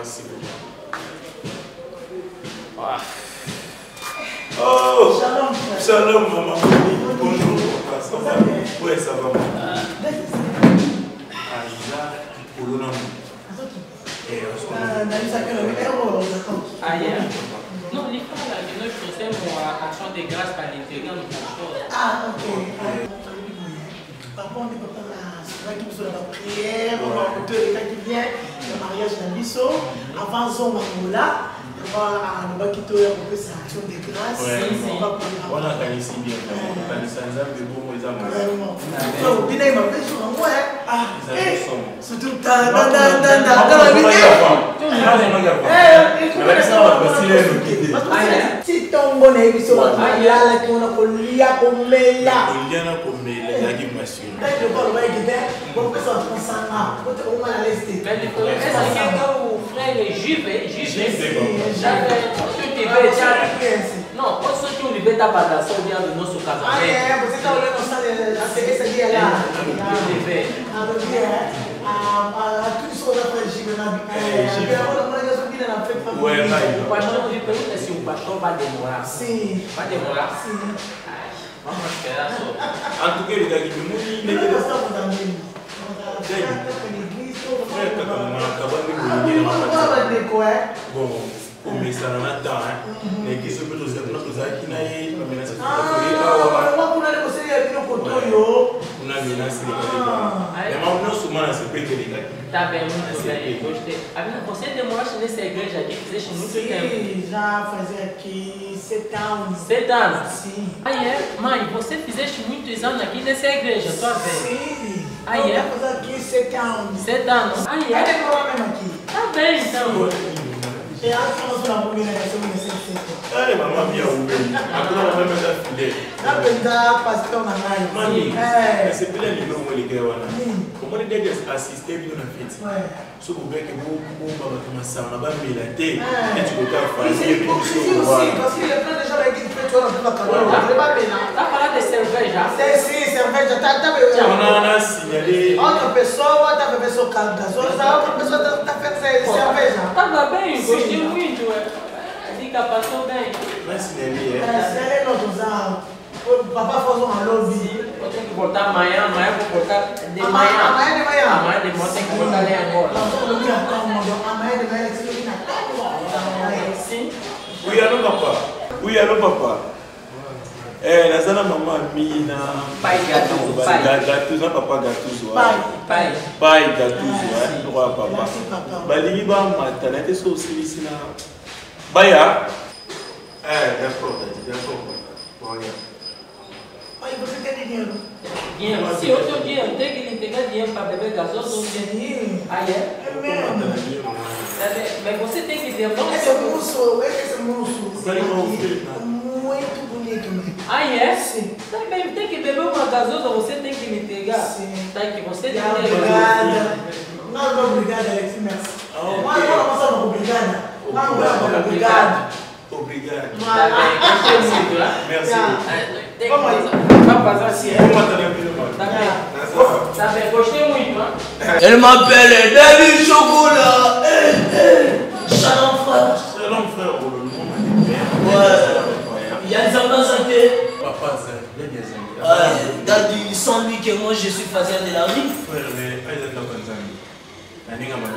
Merci beaucoup. Ah. Oh, shalom, shalom maman. Bonjour, ça va? Oui, ça va. Aïda, Polo non. Non, les femmes là, je faisais mon action de grâce par l'intérieur de la chose. Ah, ok. Par contre, on est pas là. C'est vrai qu'il faut la prière, on va écouter les cas qui viennent, le mariage d'un biseau. Avant, on va là. On va quitter un peu sa action de grâce. On a gagné si bien. On a gagné ça, de beaux mots. Vraiment. Non, bien, il m'a fait sur un mois. Ah, surtout dans la si ton bon est sur la là qu'on a collié comme là. Il y en a comme la guimation. Je parle pas de bon ça on s'en va. On va laisser. Mais est-ce que frère juif non, pas ceux qui ont libéré ta bagasse, on vient de nos occasions. Ah, vous êtes allé dans ça, c'est dit là. Tout ce qu'on a fait, j'y vais. Ouais, le pasteur dit peut-être si le pasteur va démorer. Si. Va démorer. Si. En tout cas, les gars qui me disent, les bon, comme ça, on attend, mais qui se peut nous dire notre zaki n'a eu pas menace. On a menacé les gars. Mais maintenant, souvent, on se peut que les gars. Tá bem, muito bem. Gostei. Você demoraste nessa igreja aqui, fizeste muito tempo? Sim, já fazia aqui 7 anos. 7 anos? Sim. Aí é? Mãe, você fizeste muitos anos aqui nessa igreja, tua vez? Sim. Aí é? Eu fazer aqui 7 anos. 7 anos? Aí é? Aí demorou mesmo aqui. Tá bem, então. E antes nós não vamos vir nessa universidade. Ai, mamãe, minha ovelha. Agora a mamãe já filha. Na verdade, pastor na live. Mami, esse filho é livre, como ele quer lá. Como ele deve assistir bem na festa. Se o bem que vou para uma sauna, vai me later. A gente botar a fazer. Sim, parce que le frère déjà avec qui fait toi dans la caméra. Je pas bien. Tá falando de cerveja? Sim, cerveja. Tá on a signalé. Outra pessoa tá bebendo seu carro gasosa, outra pessoa tá fazendo cerveja. Tava bem, gostei muito. Diga, passou bem. Não é signalé, é não usar. O papai faz um lobby. Eu tenho que botar amanhã, vou botar de manhã. Amanhã de manhã. Amanhã de manhã tem que botar ali agora. Amanhã de manhã você não tá. Sim. Oui, allô papa. Oui, allô papa. Nazana maman Mina. Pai Gatuso. Pai Gatuso, papa Gatuso. Pai Gatuso, roi papa. Balingi ba matana te so aussi na. Baya. D'accord. Olha. Aí você quer dinheiro? Dinheiro. Se eu tenho dinheiro, tem que entregar dinheiro para beber gasoso. Sim. Aí é? É mesmo. Mas você tem que ver. Esse moço. Muito bonito mesmo. Aí é? Sim. Também tem que beber uma gasosa, você tem que me entregar. Sim. Tá que você tem que me obrigada. Não, obrigada, Alex. Não, obrigada. Não, obrigado. Obrigado. Tá bem, gostei muito, né? Merci. Vamos fazer assim. Tá bem, gostei muito, né? Elle m'appelle David Chocolat. Shalom frère. Shalom frère. Il y a des enfants santé. Papa, il y a des enfants. Daddy, sans lui que moi je suis fatigué de la vie. Frère, mais il y a des enfants. Il y a des enfants.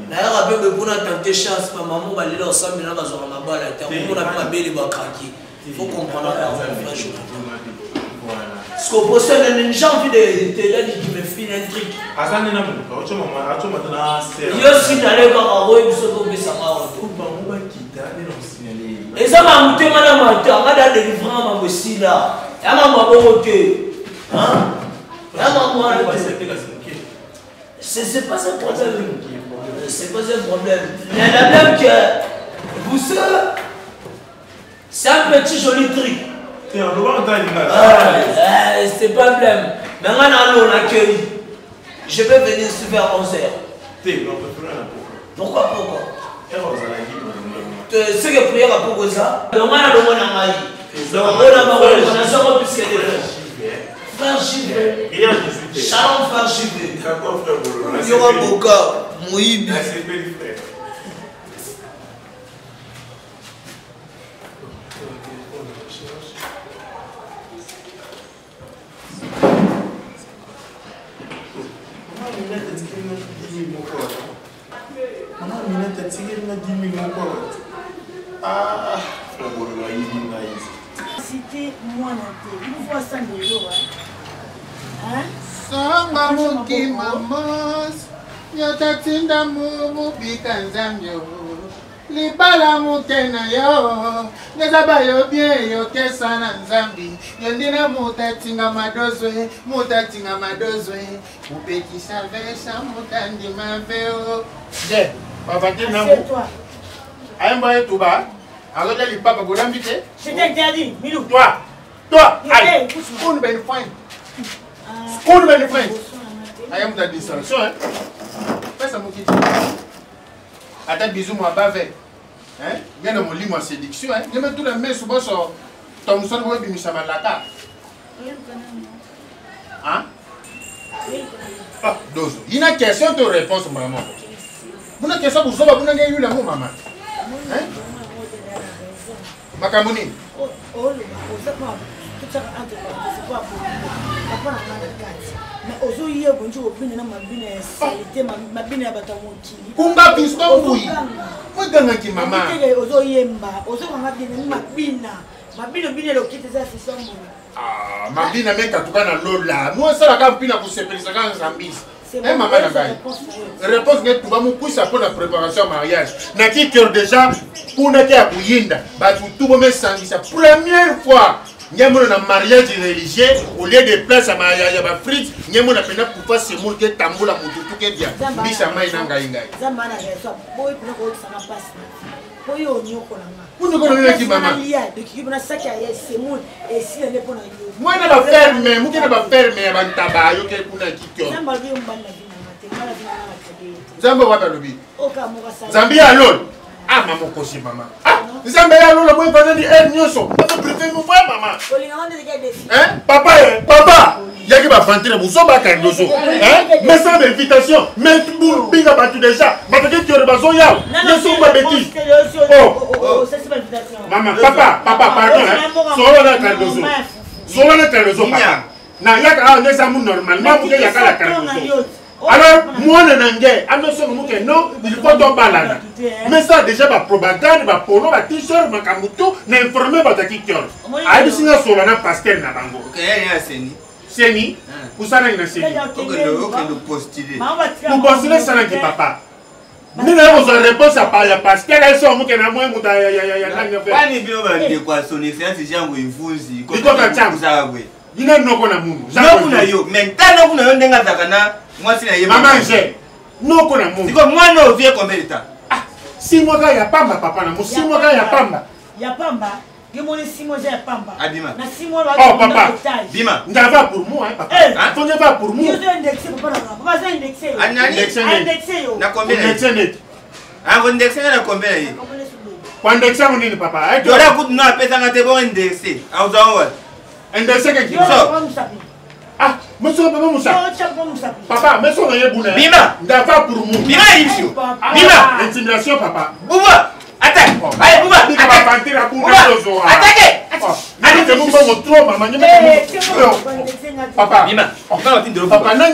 D'ailleurs, avec le bon tenter chance, ma maman va aller au sang, mais là, va avoir ma balle à terre. On a pas belle et va craquer. Il faut comprendre la frère. Ce qu'on possède, j'ai envie de te dire qui me file un truc. Je suis allé voir un roi et je suis tombé sur ma route. Et ça m'a monté, madame, on a des livrants, ma aussi là. Et ma maman, c'est pas un problème. C'est pas un problème. Il y a la même que vous savez, c'est un petit joli truc. C'est pas un problème. Maintenant, on accueille. Je vais venir se faire 11h. Pourquoi? C'est que prière à propos de ça. Donc, on a le monde en maille. Donc, on a ma relation puisque frère Gilles. Shalom frère JV. D'accord frère Bolo. Yora Boka, Moïbi. C'est belle frère. Ah, frère Bolo, c'était moi une fois 100 euros. Hein? Samba muki mamos, yotatinda mubika nzamyo. Libala mukena yo, nezaba yo bien yo kesana nzambi. Yondina mutatinga madozwe, Upeki salvesa mutandi maveo. Je, papa tina mu. Aemba yetu ba. Agoja li papa godambite. Je t'ai interdit, Milou. Toi, allez, spoon ben fine. Spoon ben fine. I am the distraction, hein. Fais ça mon kiti. Attends, bisous moi bave. Hein? Viens mon lit moi séduction, hein. Je mets tout la main sur boss ton son moi bimi samalaka. Hein? Ah, dozo. Il y a une question de réponse maman. Vous avez une question pour ça, vous n'avez eu l'amour maman. Hein? Makamuni. Kunga piston bui. Mwaganga ki mama. Ah, mabina meka tukana lola. Moi ça la campina pour sepelisa kan zambis. Eh maman na gai. Réponse net tuba mu kuisa pour la préparation mariage. Na ki cœur déjà pour na ki akuyinda. Ba tu bo me sangisa première fois. Nyamuna na mariage religieux au lieu de place à mariage ba frites, nyamuna pena pour pas se moule que tambula mututu ke dia. Bisa mai na ngai ngai. Zambana reso boy kuna ko sana passe. Boy onyoko na nga. Vous ne connaissez pas maman. Moi, je vais fermer. Moi, je vais fermer. Zambia wa balobi. Zambia alone. Ah maman kosi maman. Ah Zambia alone la boy pendant di aide nyoso. Pas préfère mon frère maman. Hein? Papa. Yaki ba vantire bu so ba kan doso. Hein? Mais sans invitation, mais pour binga batu déjà. Ba te que tu rebazo ya. Ne so ba beti. Oh, ça c'est pas invitation. Maman, papa, pardon hein. Solo na kan doso. Solo na kan doso papa. Na yaka on est ça normalement pour que yaka la kan doso. Alors, moi, non, il faut tomber là. Mais ça, déjà, ma propagande, ma polo, ma t-shirt, ma kamuto, n'informer pas de qui tu as. Aïe, si nous sommes là, pasteur, n'a pas de Seni, vous savez, il Seni. Nous postuler. Vous postulez ça, papa. Nous avons une réponse à parler parce qu'elle est sur moi qui n'a moins de pas ni bien de quoi sonner, c'est déjà une fousi. Il faut que il n'a non qu'on a mou. Mais tant qu'on a un dégât, moi c'est la maman j'ai non qu'on a mou. C'est comme moi non vieux combien de temps? Ah, 6 mois il y a pas ma papa, 6 mois il y a pas ma. Il y a pas ma. Il y a 6 mois j'ai pas ma. Abima. Na 6 mois oh papa. Bima. Ça va pour moi hein papa. Faut ne pas pour moi. Il y a indexé papa là. Papa c'est indexé. Indexé. Na combien? Indexé. Ah indexé na combien? Quand indexé on dit papa. Tu as coûté non pesa ngate bon indexé. Ah vous en indexé que qui ça? Ah, monsieur papa Moussa. Papa, mais son est boulé. Bima, d'abord pour nous. Bima ici. Bima, intimidation papa. Bouba, attaque. Allez Bouba, attaque. Attaquez. Allez, c'est bon trop maman. Papa. Bima, on va l'entendre de papa. Non,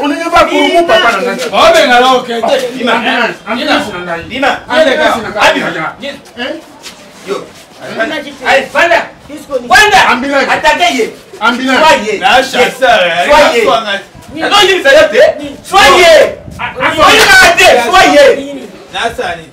on n'est pas pour nous papa. Oh ben alors OK. Bima. Bima. Yo. Allez, Vanda. Vanda. Attaquez. Ambulance. Soyez. La chasseur. Soyez. Non, il fait le soyez. Soyez. Nasani.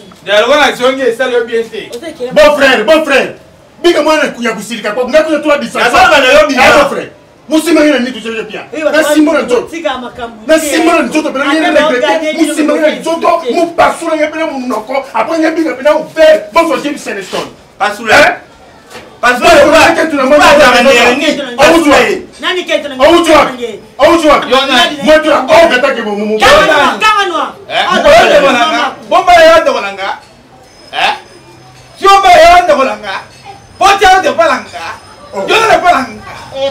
Bon frère. Biga mwana kuya kusirika kwa ngakuya tu abisa. Mon frère. Musima yena ni tujele pia. Na simona nzoto. Na simona nzoto pena yena regrete. Musima yena nzoto mu pasula yepena munoko. Après yebiga pena ouvert. Bon so jim Celestone. Pasula. Parce que tu n'as pas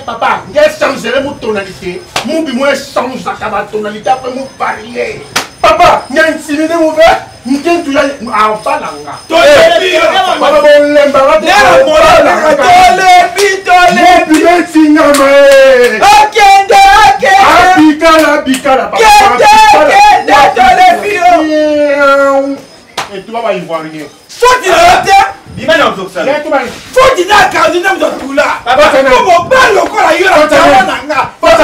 papa, il a changé mon tonalité. Mon bimoué change sa tonalité après mon parier. Papa, il a intimidé mon frère. Il a tout en balanga. Et tu vas y voir rien. Faut dire il m'a dit ça. Faut dire la cardinal de tout là. Papa, comment pas le corps ailleurs à Tawananga. Faut dire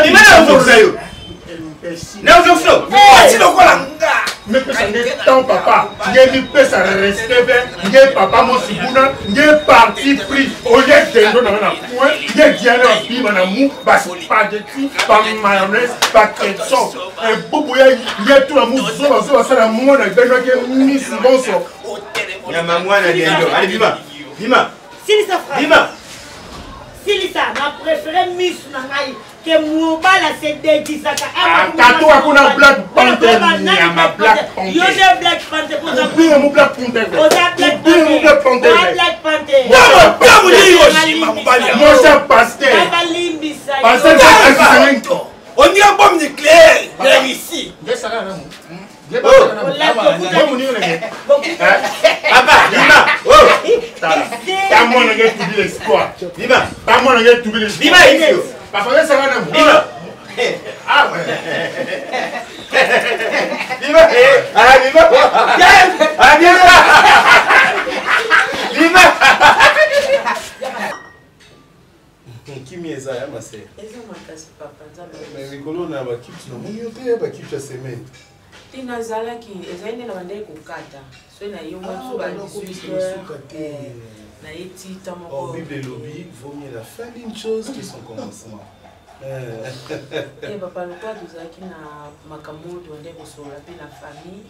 il m'a dit ça. Non, je sais. Si le corps là. Mais que ça n'est tant papa. Il peut ça rester vers. Il papa mon sibuna. Il parti pris au lieu de nous dans un point. Il est bien là puis mon amour pas spaghetti, pas mayonnaise, pas ketchup. Un boubou il y a tout l'amour sur ça la moi na ben que mis bon so. Il y a maman là dedans. Allez Bima. Bima. Silisa frère. Bima. Silisa ma préférée miss na ngai. Que Moubala c'est déguisaka. Kato akuna Black Panther. Ma Black Panther. Yo de Black Panther pour ça. Oublie mon Black Panther. Black Panther. Mon cher pasteur. Pasteur, on dit un bombe nucléaire. Ici. Papa, Bima. Oh. T'as mon gars tout l'espoir. Bima. T'as mon gars tout l'espoir. Bima ici. Papa, ça va non. Bima. Ah ouais. Bima. Ah Bima. Ah Bima. Bima. Qui m'y est ça, ma sœur? Mais Nicolas n'a pas qui tu n'as pas qui tu as semé. Tina zalaki ezaine na bandai kokata so na yo motso ba 18 na eti tamoko oh Bible et lobby vaut mieux la fin d'une chose que son commencement. Papa le quoi tozaki na makambo to ndai kosola pe na famille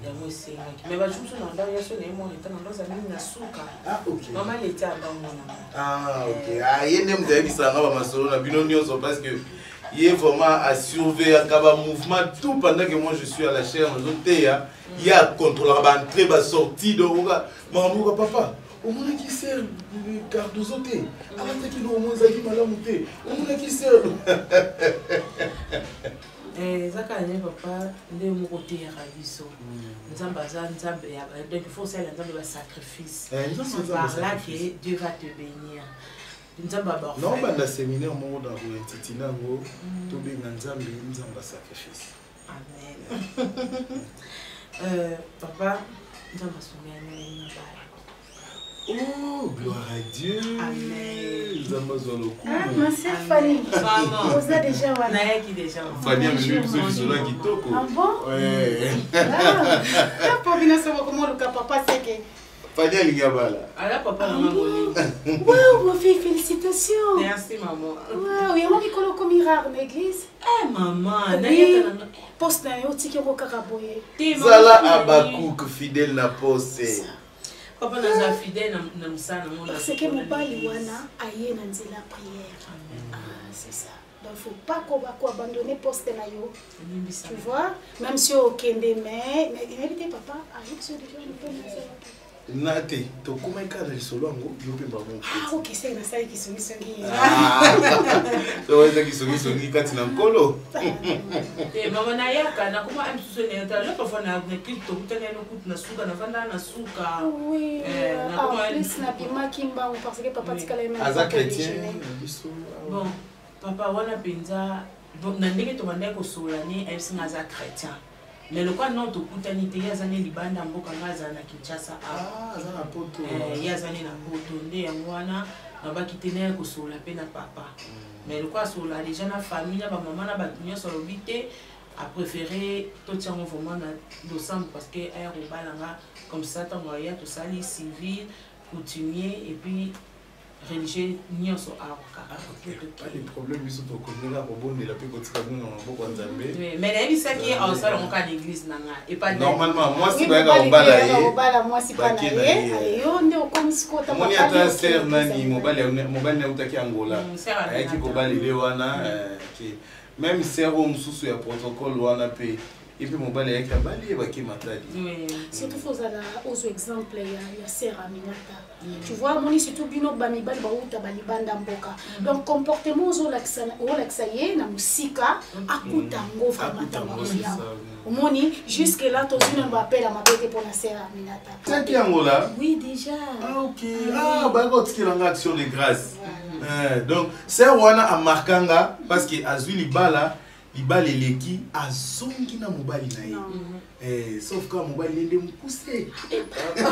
ya mwesenga mais ba jumso na ndao ya so na emo nta na ndoza mimi na suka ah OK mama leta ndao mona ah OK ah yende mtaye bisanga ba masolo na bino nyonso parce que il est vraiment à surveiller un mouvement tout pendant que moi je suis à la chaîne il y a contrôler la entrée la sortie de maman papa au moins qui sert le Cardozo té alors que nous au moins zaki malamu té au moins qui sert zaka ne papa nde mo côté ya biso nzamba za nzambe ya donc il faut ça nzambe ba sacrifice par là que Dieu va te bénir. Non, bah, dans le séminaire, on va intitulé tout bien Nzambe, Nzamba sacrifice. Amen. Papa, Nzamba soumia. Oh, gloire à Dieu. Amen. Nzamba zoloko. Ah, ma sœur Fanny. Maman. Vous êtes déjà là. Naïe qui déjà. Fanny a mis le sur la kitoko. Ah bon? Ouais. Ah, pour venir savoir comment le papa c'est que. Fanny a l'ingabala. Alors papa, maman. Wow, ma fille, félicitations. Merci maman. Wow, il y a un école comme rare dans l'église. Eh maman, naïe poste na yo tiki ko kakaboye. Zala Abakouk fidèle na poste. Papa naza fidèle na msana mona. Parce que mobali wana aye na nzela prière. Ah, c'est ça. Donc faut pas qu'on va abandonner poste na yo. Tu vois, même si au kende mais évitez papa avec ce déjà on peut Nate, to kuma ikala lisolo ngo yope mbamo. Ah OK, c'est na sai kisongi. Ah. So weza kisongi kati na mkolo. Mama na yaka na kuma amsuso ne ta le parfois na kilito kutana no kutu na suka na vanda na suka. Oui. Na kuma plus na bima kimba parce que papa tikala même. Aza chrétien. Bon, papa wana penza na ndenge to bandai ko sola ni elsinga za chrétien. Mais le quoi non to kutanite yazane libanda mboka ngaza na Kinshasa ah za na poto yazane na poto nde yangwana na bakitene ko sola pe na papa mais le quoi sola déjà na famille ba maman na ba nyonso lobité a préféré tout ça vraiment na l'ensemble parce que air au balanga comme ça tant moyen tout ça les civil continuer et puis religieux nyonso aoka. Les problèmes ils sont au commun là pour bon de la paix quand tu nous on peut Nzambe. Mais la vie ça qui en salle on ka l'église nanga et pas normalement moi si ba ga obala moi si pas na ye yo nde comme si ko ta moni ata ser nani mobile na utaki Angola ayaki kobala ile wana même ser o msusu ya protocole wana pe et puis mobile ayaki abali baki matadi surtout faut ça aux exemples ya ser Aminata. Tu vois, mon surtout bino bamibal bauta balibanda mboka. Donc comportement zo laksaye na musika akuta ngo vraiment. Moni jusque là tous une m'appelle à ma bête pour la sœur Aminata. C'est qui Angola? Oui déjà. Ah OK. Ah bah quand tu en action de grâce. Donc c'est wana a markanga parce que azui libala libala eleki azongi na mobali na ye. Sauf quand mobile est me pousser. C'est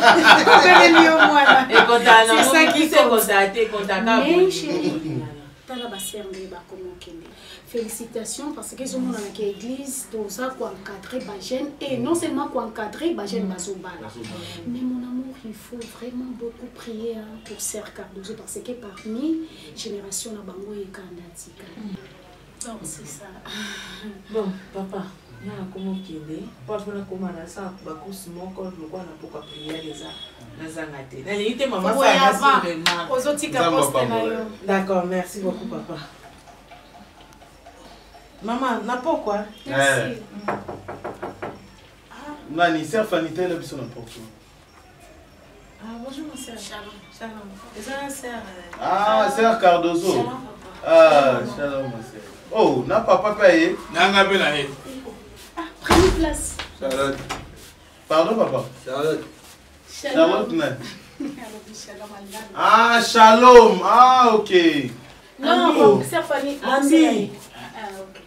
ça qui s'est contacté félicitations parce que je dans l'église tout ça pour encadrer ma jeune et non seulement pour encadrer ma jeune mazobala mais mon amour il faut vraiment beaucoup prier pour Sœur Cardozo parce que parmi génération na bango et kandatika. Donc c'est ça. Bon papa na comment kende pas fona comment na ça ba kusi moko lokwa na poka prière eza na zangate na lite maman ça na vraiment ozotika poste na yo. D'accord, merci beaucoup papa. Maman na pourquoi merci. Nani sœur Fanita la biso n'importe où. Ah bonjour ma sœur. Shalom. Eza sœur. Ah sœur Cardozo. Ah shalom ma sœur. Oh, n'a papa payé. Nanga pe na ye. Prenez place. Charlotte. Pardon papa. Charlotte. Charlotte nan. Ah shalom. Ah OK. Non, sœur Fanny. Ami. Ah OK.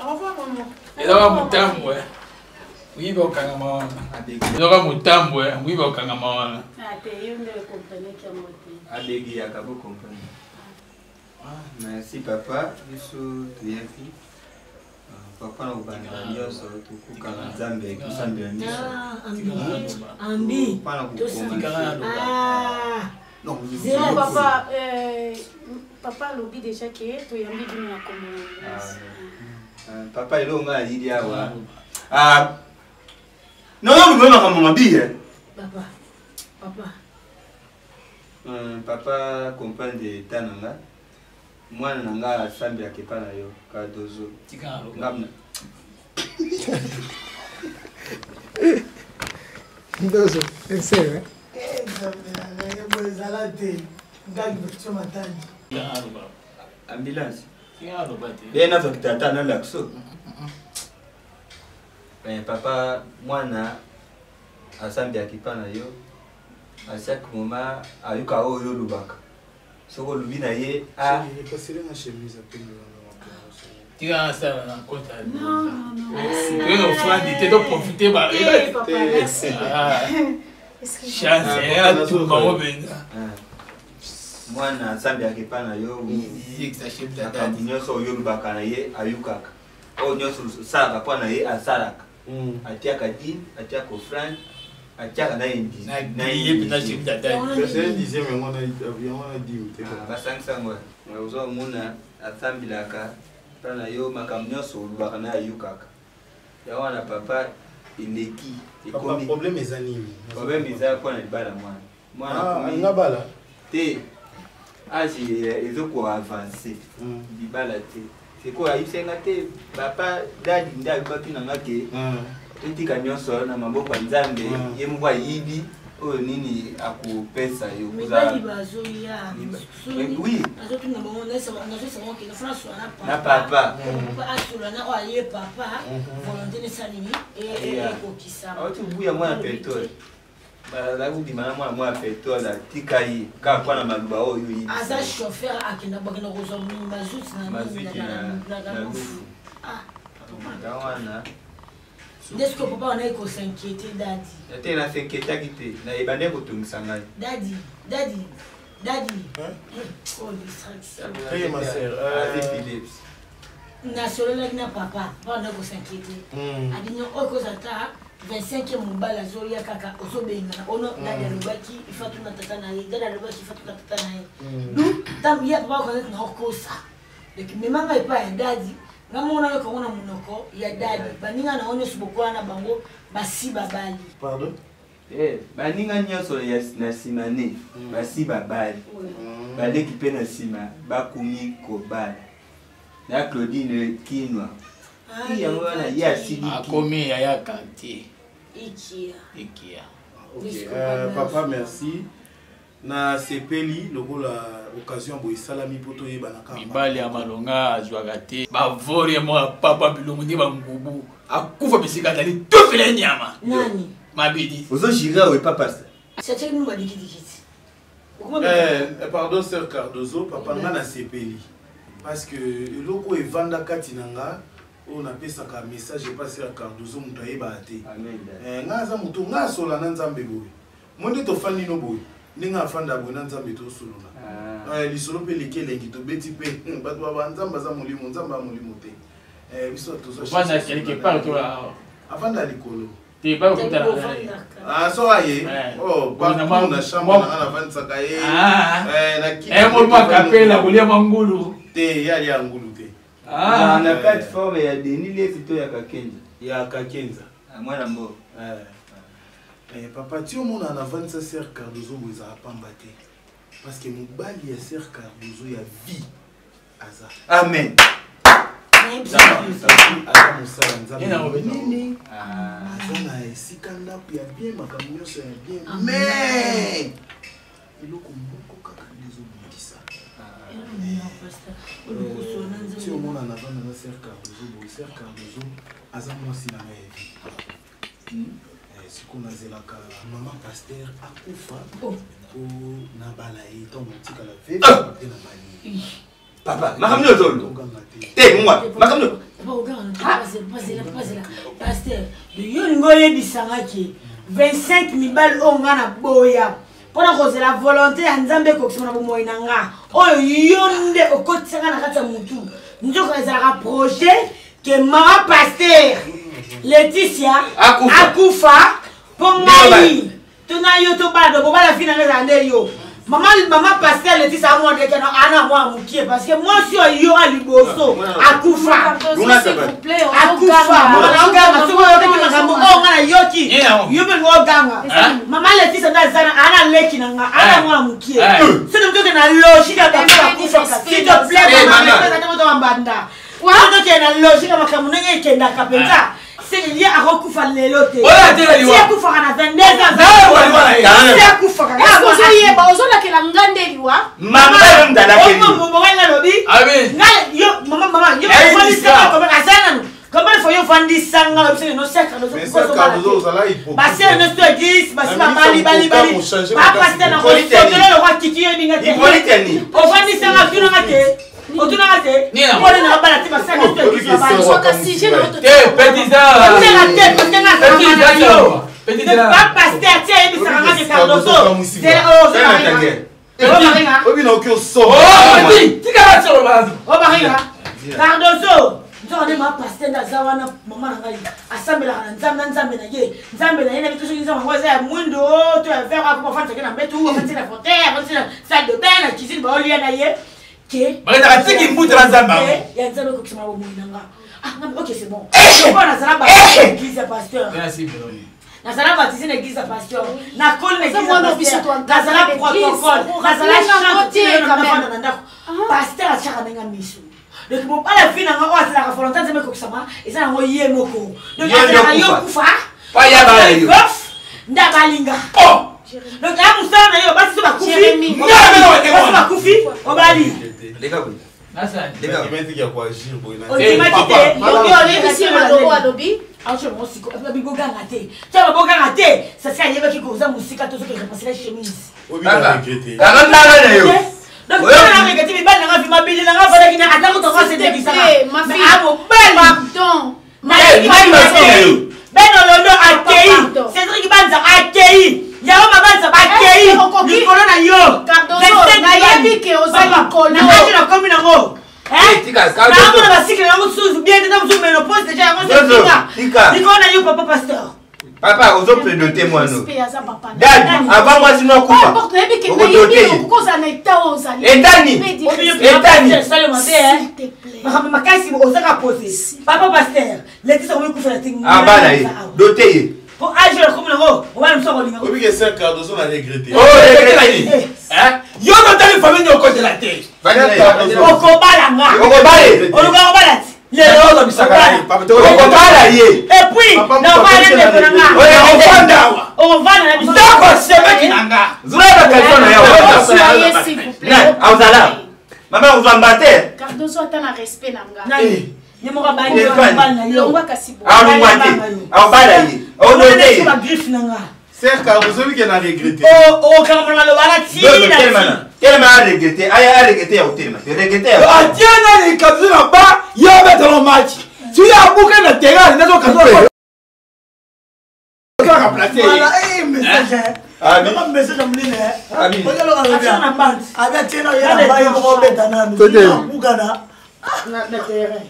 Au revoir maman. Eza mutambo oui ba kanga mawana. Eza mutambo oui ba kanga mawana. Ah te yo ndele comprendre que moi. Adegi akabo comprendre. Merci papa, biso tuyefi. Papa na ubanda nyonso tukukana Nzambe kusambela nyonso. Ambi. Pana kukomana. Ah. Non, Non papa papa lobi déjà que to yambi bino ya komona. Papa ilonga alidi awa. Ah. Non, non, kama mabie. Papa. Papa. Papa comprendre tananga. Mwana nanga sambi akepa na yo Cardozo. Tikalo. Ngabna. Cardozo, c'est sérieux. Ambulance. Bien avant que tata na lakso. Papa mwana asambi akepa na yo. À chaque moment ayuka oyo lubaka. Soko lubina ye Ah, il est passé dans la chemise à peine. Tika ça na kota. Non. Tu es offrande, tu dois profiter ba. Papa, merci. Chance, elle tout maman benga. Mwana sambi akepa na yo. Oui, ça chef dada. Nyonso oyo lubaka na ye ayukaka. O nyonso salaka kwa na ye asalaka. Atiaka din, atiaka offrande. Atiaka na indi. Na yé na chef dada. C'est un dixième mais on a dit basangisa ngwa. Uzo muna asambilaka. Pana yo makambo nyonso lubaka na ayukaka. Ya wana papa ileki. Papa problème est anime. Problème eza kwa na libala mwana. Mwana ngabala. Te. Aji ezoko avancer. Libala te. C'est quoi isenga te papa dadi ndali papi na ngake. Etika nyonso na maboko Nzambe ye mwa yibi o nini akupesa yo kuza. Oui. Na papa. Tu buya mwana petrol. La vous mana mwana petrol la tikai ka kwa na maluba oyo yibi. Aza chauffeur akina bakina kozomu mazuti na lufu. Dawana. Est-ce que papa on a s'inquiéter daddy? Ete na s'inquiéter kite na ibande kotungisa ngai. Daddy. Oh distraction. Hey ma sœur, Philips. nasololaki na papa bana kosinquiété adino oyo kozata 25e mobali azoya kaka ozobengana ono dada alobaki ifatu na tata na ye dada alobaki ifatu na tata na ye du ntango ya papa okanzati na okosa donc memanga epa ya dadi ngamona yo komona monoko ya dadi baninga na onyo subokola na bango basi babali pardon baninga nyonso na nsima ne basi babali baleki mpe na nsima bakomi kobala na Claudine Kinwa yango wana ye asiliki akomi yaya kantier ikia papa merci na sepeli lokola occasion boye salami poto yebana kama mibali ya malonga azwaka te bavori mwa papa bilongo nde bangubu akufa bisika tali tofele nyama nani mabidi ozojira we papa sa c'est nous badikidikiti pardon sœur Cardozo papa nga na sepeli parce que eloko evanda kati nanga on apesaka message epasi ya Cardozo mutu ayeba te nga aza mutu nga asola na nzambe boye monde tofandi no boye ndenge afanda boye na nzambe tosolola lisolo mpe leki elengi tobeti mpe bato baba nzambe aza molimo nzambe ya molimo te biso tozofanda quelque part tola afanda likolo te ba kutana so aye partout na chambre na vandisaka ye na kiti molimo akapela kolia mangulu te yali ya ngulu te na plateforme ya Denis Lesi to ya Kakenza mwana mbo papa ti omona na vandisa sœur Cardozo boza apamba te parce que mobali ya sœur Cardozo ya vie aza amen aza mosala nzambe nini aza na esika ndako ya bien makambo nyonso ya bien mais eloko moko kaka ezobundisa ti omona na vanda na sœur Cardozo boye sœur Cardozo aza mwasi na nga ya vie siko nazelaka mama pasteur akufa po nabala ye ntongo tikala veve te na bali papa makambo nyonso te mwa makambo pasteur yo lingo oyebisangaki 25 mibali oyo nga na boya mpona kozela volonté ya nzambe ekokisama na bomoi na nga oyo yo nde okotisanga na kati ya motu nzoka ezalaka projet ke mama pasteur Laetitia akufa mpo ngai tona yo tobala bobala fi na nga ezala nde yo mama pasteur Laetitia amondeke ana mwa mokie parce que mwasi oyo a liboso akufa akufa soko yoteki makambo oyo nga na yoki yo mpe oganga mama Laetitia nde azana ana leki na nga ana mwa mokie soki motoke na logique ya bato bakufaka s'il te plaît mama toke na logique ya makambo ndenge ekendaka mpenza c'est lié à Rokufa Lelote. C'est Kufaka na 22 ans. C'est Kufaka. Est-ce que vous avez besoin de la ngande liwa? Maman ndala ke. Maman na lobi. Amen. Yo maman yo fandi sanga comme asana. Comment il faut yo fandi sanga parce que no sacre no so. Ba c'est no so 10, ba si bali. Ba pasteur na ko le roi kiki binga te. Ipoliteni. O fandi sanga kino ngate. Otunate ni na mona na bala tiba sana to kisa bala soka sije no to petit ça petit ça pas pasteur tie bi sanga de Cardozo c'est obi na okyo so petit tika ba so ba o baringa Cardozo nzone ma pasteur ndazawana mama na ngai asambela na nzambe na ye na bitu so nzambe ngoza ya mwindo to ya faire ko fanta ke na mbetu ko fanta na fontaine ko fanta salle de bain na cuisine ba olia na ye Bagata tiki mbuta na nzamba. Ya nzamba ko kisema bo mwinanga. OK c'est bon. Bon na zala ba église ya pasteur. Merci Béloni. Na zala baptisé na église ya pasteur. Na kol na église ya pasteur. Na zala protocole. Na zala chantier quand même na ndako. Pasteur a chaka nenga miso. Donc bon pas la fin na ngo asala ka volonté nzamba ko kisema eza na ngo ye moko. Donc yo kufa. Pa ya ba yo. Ndabalinga. Oh. Donc là nous sommes là basi so bakufi. Non bakufi. Obali. Lega boy. Nasa. Lega menti ya kwa agir boy na. Otimaki yo le bisi maloko adobi. Acho musiko. Bigo ganga te. Taba boganga te. Sasa yeba kikoza musika to soke repasser la chemise. Obi na regretter. Kana na yo. Donc na regretter mi bana ngafi mabili na ngafala kina atako to kwa sete bisaka. Ma fille. Amo belle. Pardon. Ma fille. Beno londo akei. Cédric Banza akei. Yao mabanza bakei likolo na yo Cardozo na yabi ke ozali kolo na kaji na komi na ngo tika naamona basikele yango susu bien tena mosusu ménopause déjà yango tika likona yo papa pasteur papa ozo prédoter moi non dad avant moi sinon kufa etani makasi ozaka pose papa pasteur letisa komi kufa tingi bana ye doté ye po age comme nango obana mso kolinga obi ke c'est Cardozo na regretter yo no tali famille nyoko de la terre okobalanga okobala ti lelo ozobisaka okobala ye et puis ovanda na biso ndako semeki nanga zula question na yawo auzala mama uzambate Cardozo ata na respect nanga nani nyemoka bani na longwa kasibo aubala ye odote ye ba griffe nanga c'est Cardozo qui na regretter kamana lo bala ti quel ma regretter aya regretter ya hotel ma regretter atiena ni Cardozo ba yo beto no match tu ya buka na terrain na zo Cardozo ka placer message message amline na bande avec tiena ya ba yo ko beta na buka na terrain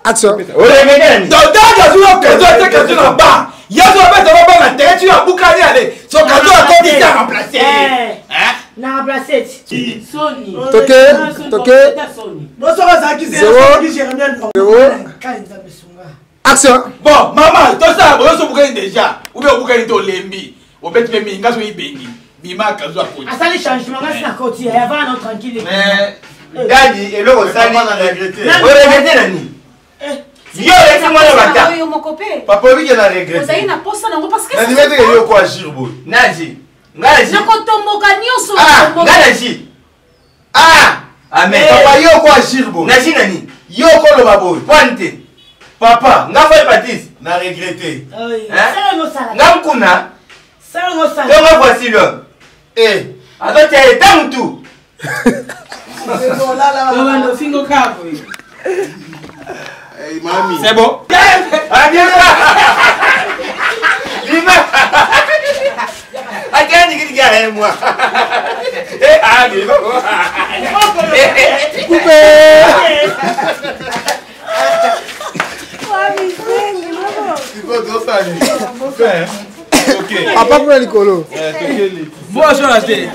Action. Dodaga zuwa kazo teka zuna ba. Yazo beta ba na terrain tu ya buka ni ale. So kazo a ko bisa remplacer. Na remplacer. Sony. Toke. Boso ba za ki Jérémie. Action. Bon, maman, to ça bo so buka ni déjà. Ou bien buka ni to lembi. O beti me minga so ibengi. Bima kazo a ko. Asali changement ngasi na koti ya va non tranquille. Mais dadi eloko sali na regretter. O regretter nani? Yo esi mwana bata. Yo mokope. Papa obi ke na regretter. Ozali na posa nango parce que na nimete ke yo ko agir boy. Naji. Ngaji. Nakotomboka nyonso. Ngaji. Amen. Papa yo ko agir boy. Naji nani? Yo ko lo baboy. Pointe. Papa, Ngafo hepatite. na regretter. Ça no sala. Ngamkuna. Ça no sala. Donc voici l'homme. Attends, tu es tant tout. Fingo kapo. Hey mami. C'est bon. Lima. Attends, ni gars moi. OK. Papa pour Nicolo. Bonjour la tête.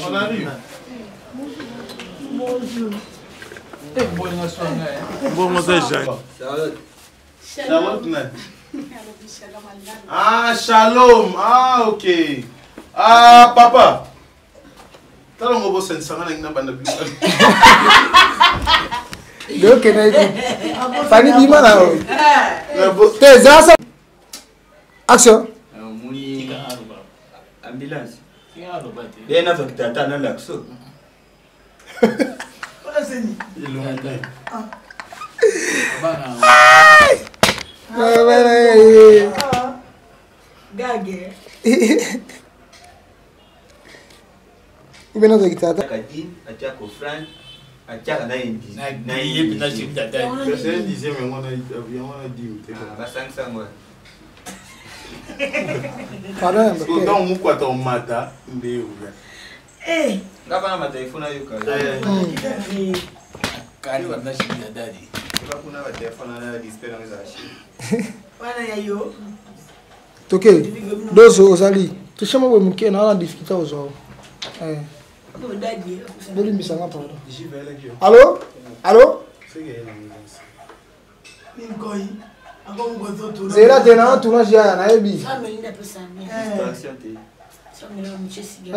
On arrive. Bon, moi c'est Jean. Charlotte. Ah, Shalom. Ah, OK. Ah, papa. T'as un robot sensible na banda bi. Donc Fanny Bima là. T'es ça. Action. Ambulance. Bien na fakitata na lakso. Voilà c'est ni. Gage. Ibena za kitata. Kadi atia ko Fran atia na indi. Na yé na chimta dai. C'est un dixième mais on a dit. Ba sang moi. Pardon. Donc mu kwata o mata ndeu. Ngapa na matelefona yuka. Kani wa na chimta dai. Ba kuna ba telefona na display na zashi. Wana ya yo. Toke. Dozo ozali. Tushama we mke na difficulté ozo. Boli misanga pardon. Allô? Allô? Zera tena tournage ya na ebi. Ça me linda pesa. Distraction te. Ça me linda mchesi.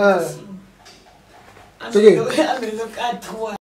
Toke. Amelo 4